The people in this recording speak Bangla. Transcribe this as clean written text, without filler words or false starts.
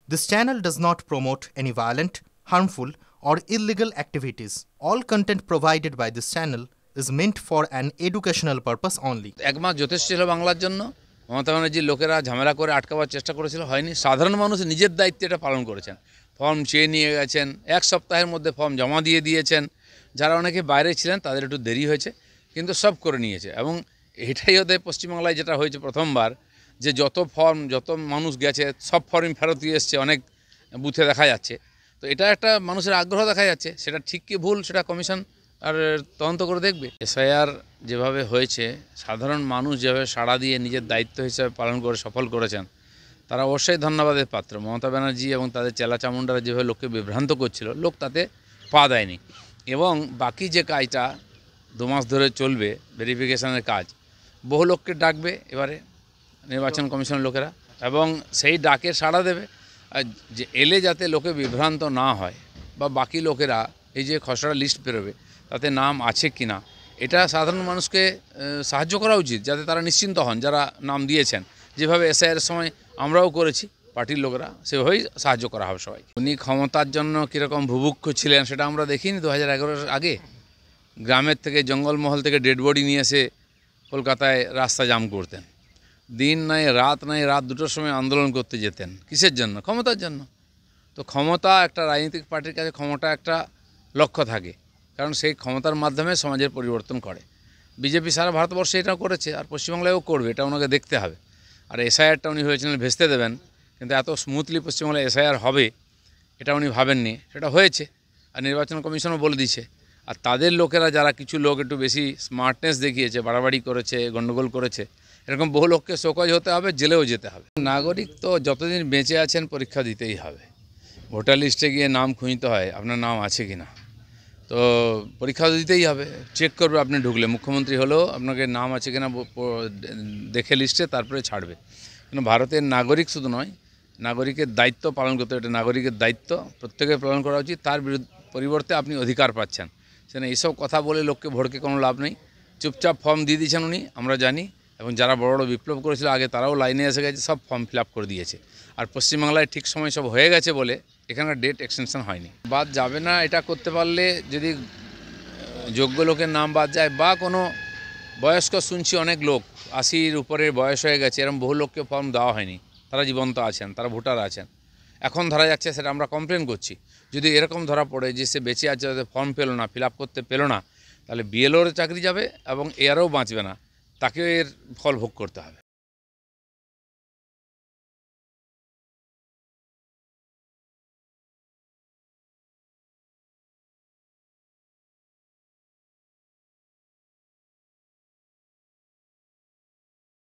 This channel does not promote any violent, harmful, or illegal activities. All content provided by this channel is meant for an educational purpose only. এক মাস যথেষ্ট ছিল বাংলার জন্য। মমতা ব্যানার্জির লোকেরা ঝামেলা করে আটকাবার চেষ্টা করেছিল, হয়নি। সাধারণ মানুষ নিজের দায়িত্বে এটা পালন করেছেন। ফর্ম চেয়ে নিয়ে গেছেন, এক সপ্তাহের মধ্যে ফর্ম জমা দিয়ে দিয়েছেন। যারা অনেকে বাইরে ছিলেন তাদের একটু দেরি হয়েছে, কিন্তু সব করে নিয়েছে। এবং এটাই ওদের পশ্চিমবাংলায় যেটা হয়েছে প্রথমবার, যে যত ফর্ম, যত মানুষ গেছে সব ফর্ম ফেরত দিয়ে এসছে, অনেক বুথে দেখা যাচ্ছে। তো এটা একটা মানুষের আগ্রহ দেখা যাচ্ছে। সেটা ঠিক কি ভুল সেটা কমিশন আর তদন্ত করে দেখবে। এসআইআর যেভাবে হয়েছে, সাধারণ মানুষ যেভাবে সাড়া দিয়ে নিজের দায়িত্ব হিসেবে পালন করে সফল করেছেন, তারা অবশ্যই ধন্যবাদের পাত্র। মমতা ব্যানার্জি এবং তাদের চেলা চামুন্ডারা যেভাবে লোককে বিভ্রান্ত করছিল, লোক তাতে পা দেয়নি। এবং বাকি যে কাজটা 2 মাস ধরে চলবে, ভেরিফিকেশনের কাজ, বহু লোককে ডাকবে এবারে নির্বাচন কমিশনের লোকেরা, এবং সেই ডাকে সাড়া দেবে। আর যে এলে যাতে লোকে বিভ্রান্ত না হয়, বা বাকি লোকেরা এই যে খসড়া লিস্ট বেরোবে তাতে নাম আছে কি না, এটা সাধারণ মানুষকে সাহায্য করা উচিত, যাতে তারা নিশ্চিন্ত হন যারা নাম দিয়েছেন। যেভাবে এসআইআর সময় আমরাও করেছি পার্টির লোকেরা, সেভাবেই সাহায্য করা হবে সবাইকে। উনি ক্ষমতার জন্য কীরকম ভুভুক্ষ ছিলেন সেটা আমরা দেখিনি 2011-এর আগে। গ্রামের থেকে, জঙ্গলমহল থেকে ডেড বডি নিয়ে এসে কলকাতায় রাস্তা জাম করতেন। দিন নাই রাত নাই, রাত 2টোর সময় আন্দোলন করতে যেতেন। কিসের জন্য? ক্ষমতার জন্য। তো ক্ষমতা, একটা রাজনৈতিক পার্টির কাছে ক্ষমতা একটা লক্ষ্য থাকে, কারণ সেই ক্ষমতার মাধ্যমে সমাজের পরিবর্তন করে। বিজেপি সারা ভারতবর্ষে এটাও করেছে, আর পশ্চিমবাংলায়ও করবে, এটা ওনাকে দেখতে হবে। আর এসআইআরটা উনি ভেবেছিলেন ভেস্তে দেবেন, কিন্তু এত স্মুথলি পশ্চিমবাংলায় এসআইআর হবে এটা উনি ভাবেননি। সেটা হয়েছে, আর নির্বাচন কমিশনও বলে দিয়েছে। আর তাদের লোকেরা, যারা কিছু লোক একটু বেশি স্মার্টনেস দেখিয়েছে, বাড়াবাড়ি করেছে, গণ্ডগোল করেছে, এরকম বহু লোককে শোকজ হতে হবে, জেলেও যেতে হবে। নাগরিক তো যতদিন বেঁচে আছেন পরীক্ষা দিতেই হবে। ভোটার লিস্টে গিয়ে নাম খুঁজতে হয় আপনার নাম আছে কি না, তো পরীক্ষা দিতেই হবে। চেক করবে আপনি ঢুকলে, মুখ্যমন্ত্রী হলেও আপনাকে নাম আছে কিনা দেখে লিস্টে তারপরে ছাড়বে। কিন্তু ভারতের নাগরিক শুধু নয়, নাগরিকের দায়িত্ব পালন করতে, এটা নাগরিকের দায়িত্ব প্রত্যেকের পালন করা উচিত। তার পরিবর্তে আপনি অধিকার পাচ্ছেন। সেখানে এইসব কথা বলে লোককে ভড়কে কোনো লাভ নেই। চুপচাপ ফর্ম দিয়ে দিয়েছেন উনি, আমরা জানি। এবং যারা বড় বড় বিপ্লব করেছিল আগে, তারাও লাইনে এসে গেছে, সব ফর্ম ফিল আপ করে দিয়েছে। আর পশ্চিমবাংলায় ঠিক সময় সব হয়ে গেছে বলে এখানকার ডেট এক্সটেনশন হয়নি। বাদ যাবে না, এটা করতে পারলে যদি যোগ্য লোকের নাম বাদ যায়, বা কোনো বয়স্ক, শুনছি অনেক লোক 80-র উপরে বয়স হয়ে গেছে, এরকম বহু লোককে ফর্ম দেওয়া হয়নি, তারা জীবন্ত আছেন, তারা ভোটার আছেন। এখন ধরা যাচ্ছে, সেটা আমরা কমপ্লেন করছি। যদি এরকম ধরা পড়ে যে সে বেঁচে আছে, ফর্ম পেলো না, ফিল আপ করতে পেলো না, তাহলে বিএলওর চাকরি যাবে এবং এরও বাঁচবে না, তাকেও এর ফল ভোগ করতে হবে।